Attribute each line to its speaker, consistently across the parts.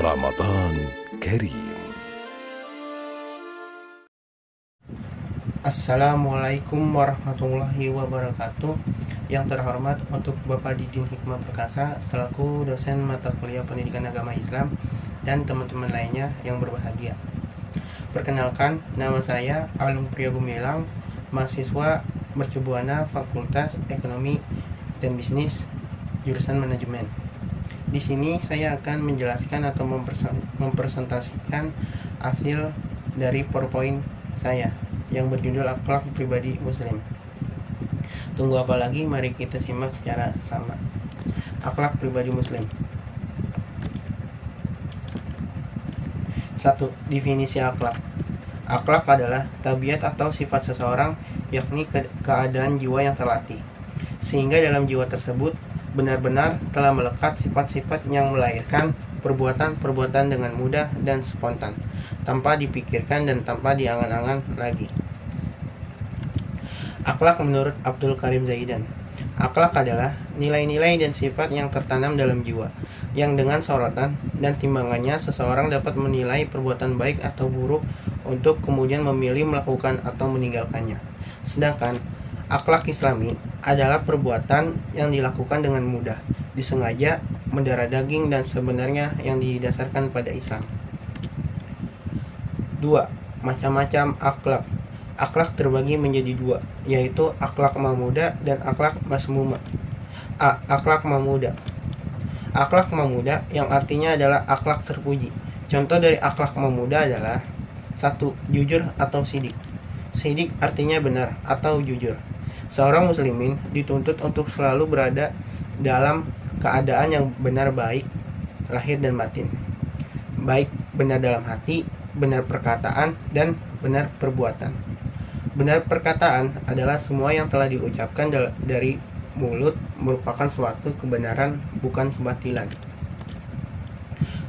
Speaker 1: رمضان كريم.
Speaker 2: Assalamualaikum warahmatullahi wabarakatuh. Yang terhormat untuk Bapak Didin Hikmah Perkasa selaku dosen mata kuliah pendidikan agama Islam dan teman-teman lainnya yang berbahagia. Perkenalkan, nama saya Alung Priya Gumilang, mahasiswa mercubuana Fakultas Ekonomi dan Bisnis jurusan Manajemen. Di sini saya akan menjelaskan atau mempresentasikan hasil dari PowerPoint saya yang berjudul Akhlak Pribadi Muslim. Tunggu apa lagi, mari kita simak secara sesama. Akhlak pribadi Muslim. 1. Definisi akhlak. Akhlak adalah tabiat atau sifat seseorang, yakni keadaan jiwa yang terlatih, sehingga dalam jiwa tersebut benar-benar telah melekat sifat-sifat yang melahirkan perbuatan-perbuatan dengan mudah dan spontan, tanpa dipikirkan dan tanpa diangan-angan lagi. Akhlak menurut Abdul Karim Zaidan. Akhlak adalah nilai-nilai dan sifat yang tertanam dalam jiwa, yang dengan sorotan dan timbangannya seseorang dapat menilai perbuatan baik atau buruk untuk kemudian memilih melakukan atau meninggalkannya. Sedangkan akhlak Islami adalah perbuatan yang dilakukan dengan mudah, disengaja, mendarah daging dan sebenarnya yang didasarkan pada Islam. 2. Macam-macam akhlak. Akhlak terbagi menjadi dua, yaitu akhlak mahmudah dan akhlak masmumah. A. Akhlak mahmudah. Akhlak mahmudah yang artinya adalah akhlak terpuji. Contoh dari akhlak mahmudah adalah 1. Jujur atau sidik. Sidik artinya benar atau jujur. Seorang muslimin dituntut untuk selalu berada dalam keadaan yang benar baik lahir dan batin. Baik benar dalam hati, benar perkataan, dan benar perbuatan. Benar perkataan adalah semua yang telah diucapkan dari mulut merupakan suatu kebenaran, bukan kebatilan.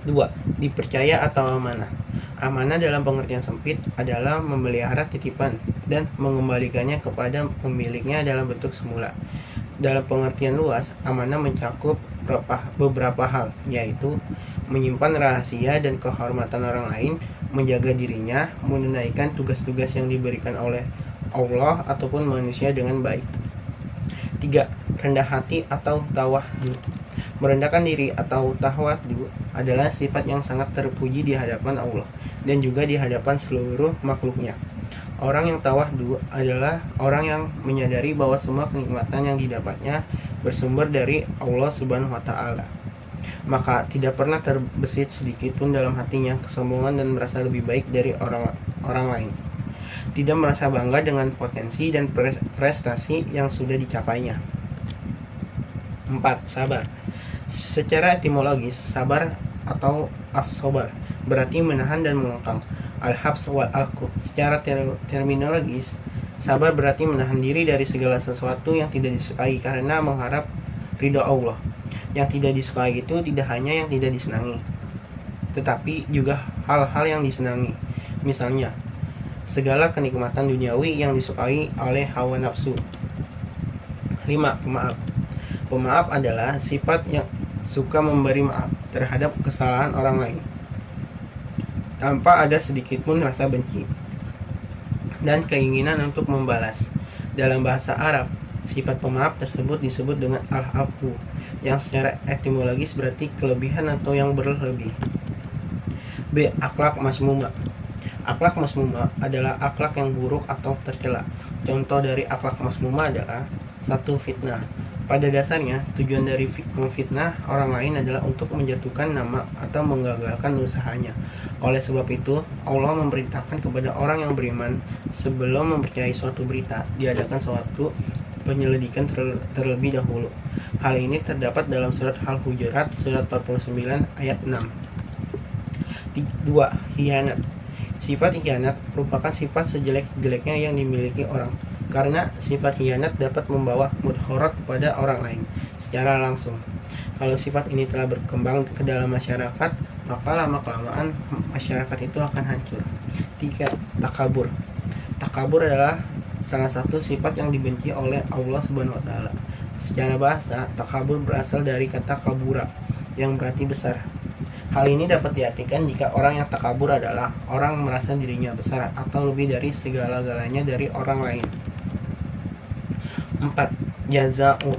Speaker 2: 2. Dipercaya atau amanah. Amanah dalam pengertian sempit adalah memelihara titipan dan mengembalikannya kepada pemiliknya dalam bentuk semula. Dalam pengertian luas, amanah mencakup beberapa hal, yaitu menyimpan rahasia dan kehormatan orang lain, menjaga dirinya, menunaikan tugas-tugas yang diberikan oleh Allah ataupun manusia dengan baik. 3. Rendah hati atau tawadu. Merendahkan diri atau tawadu adalah sifat yang sangat terpuji di hadapan Allah dan juga di hadapan seluruh makhluknya. Orang yang tawadu adalah orang yang menyadari bahwa semua kenikmatan yang didapatnya bersumber dari Allah Subhanahu wa Ta'ala. Maka tidak pernah terbesit sedikit pun dalam hatinya kesombongan dan merasa lebih baik dari orang lain. Tidak merasa bangga dengan potensi dan prestasi yang sudah dicapainya. 4. Sabar. Secara etimologis, sabar atau as-sabar berarti menahan dan mengekang. Al-habs wal alqu. Secara terminologis, sabar berarti menahan diri dari segala sesuatu yang tidak disukai karena mengharap ridha Allah. Yang tidak disukai itu tidak hanya yang tidak disenangi, tetapi juga hal-hal yang disenangi. Misalnya, segala kenikmatan duniawi yang disukai oleh hawa nafsu. 5. Pemaaf. Pemaaf adalah sifat yang suka memberi maaf terhadap kesalahan orang lain, tanpa ada sedikit pun rasa benci dan keinginan untuk membalas. Dalam bahasa Arab, sifat pemaaf tersebut disebut dengan al-afu, yang secara etimologis berarti kelebihan atau yang berlebih. B. Akhlak masmumah. Akhlak masmumah adalah akhlak yang buruk atau tercela. Contoh dari akhlak masmumah adalah 1. Fitnah. Pada dasarnya, tujuan dari memfitnah orang lain adalah untuk menjatuhkan nama atau menggagalkan usahanya. Oleh sebab itu, Allah memerintahkan kepada orang yang beriman sebelum mempercayai suatu berita, diadakan suatu penyelidikan terlebih dahulu. Hal ini terdapat dalam surat Al-Hujurat, surat 49 ayat 6. 2. Khianat. Sifat khianat merupakan sifat sejelek-jeleknya yang dimiliki orang, karena sifat khianat dapat membawa mudharat kepada orang lain secara langsung. Kalau sifat ini telah berkembang ke dalam masyarakat, maka lama-kelamaan masyarakat itu akan hancur. 3. Takabur. Takabur adalah salah satu sifat yang dibenci oleh Allah Subhanahu wa Ta'ala. Secara bahasa, takabur berasal dari kata kabura yang berarti besar. Hal ini dapat diartikan jika orang yang takabur adalah orang merasa dirinya besar atau lebih dari segala-galanya dari orang lain. 4. Jaza'u.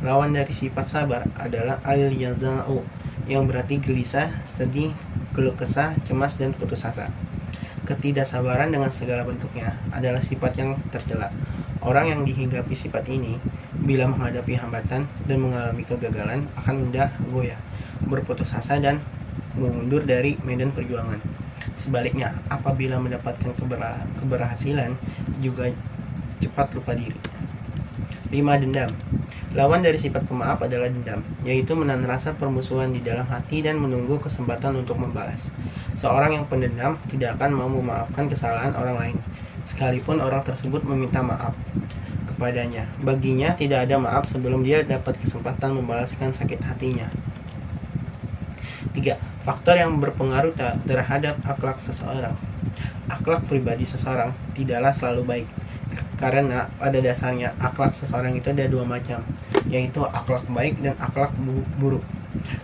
Speaker 2: Lawan dari sifat sabar adalah al-jaza'u, yang berarti gelisah, sedih, keluh kesah, cemas, dan putus asa. Ketidaksabaran dengan segala bentuknya adalah sifat yang tercela. Orang yang dihinggapi sifat ini, bila menghadapi hambatan dan mengalami kegagalan, akan mudah goyah, berputus asa, dan mundur dari medan perjuangan. Sebaliknya, apabila mendapatkan keberhasilan, juga cepat lupa diri. 5. Dendam. Lawan dari sifat pemaaf adalah dendam, yaitu menahan rasa permusuhan di dalam hati dan menunggu kesempatan untuk membalas. Seorang yang pendendam tidak akan mau memaafkan kesalahan orang lain, sekalipun orang tersebut meminta maaf kepadanya. Baginya tidak ada maaf sebelum dia dapat kesempatan membalaskan sakit hatinya. 3. Faktor yang berpengaruh terhadap akhlak seseorang. Akhlak pribadi seseorang tidaklah selalu baik, karena pada dasarnya akhlak seseorang itu ada dua macam, yaitu akhlak baik dan akhlak buruk.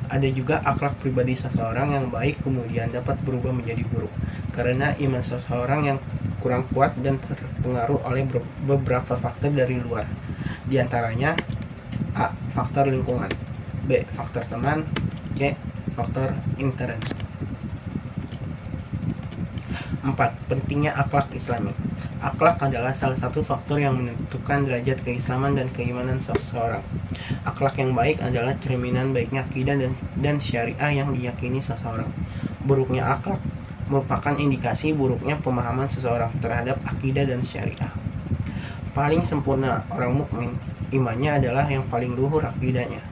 Speaker 2: Ada juga akhlak pribadi seseorang yang baik kemudian dapat berubah menjadi buruk, karena iman seseorang yang kurang kuat dan terpengaruh oleh beberapa faktor dari luar. Di antaranya A. Faktor lingkungan, B. Faktor teman, C. Faktor intern. 4. Pentingnya akhlak Islami. Akhlak adalah salah satu faktor yang menentukan derajat keislaman dan keimanan seseorang. Akhlak yang baik adalah cerminan baiknya akidah dan syariah yang diyakini seseorang. Buruknya akhlak merupakan indikasi buruknya pemahaman seseorang terhadap akidah dan syariah. Paling sempurna orang mukmin imannya adalah yang paling luhur akidahnya.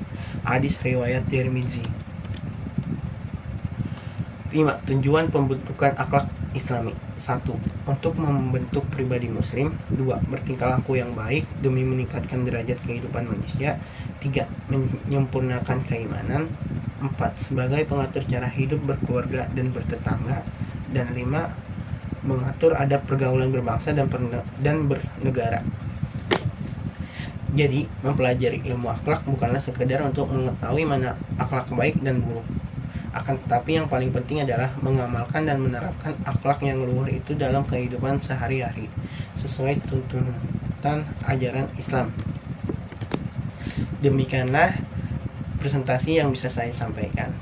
Speaker 2: Hadis riwayat Tirmizi. 5. Tujuan pembentukan akhlak Islami. 1. Untuk membentuk pribadi muslim. 2. Bertingkah laku yang baik demi meningkatkan derajat kehidupan manusia. 3. Menyempurnakan keimanan. 4. Sebagai pengatur cara hidup berkeluarga dan bertetangga. Dan 5. Mengatur adab pergaulan berbangsa dan bernegara. Jadi, mempelajari ilmu akhlak bukanlah sekedar untuk mengetahui mana akhlak baik dan buruk. Akan tetapi yang paling penting adalah mengamalkan dan menerapkan akhlak yang luhur itu dalam kehidupan sehari-hari sesuai tuntunan ajaran Islam. Demikianlah presentasi yang bisa saya sampaikan.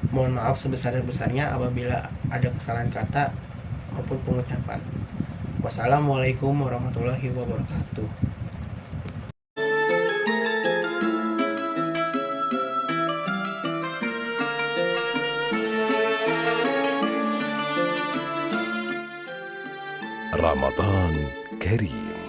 Speaker 2: Mohon maaf sebesar-besarnya apabila ada kesalahan kata maupun pengucapan. Wassalamualaikum warahmatullahi wabarakatuh.
Speaker 1: رمضان كريم.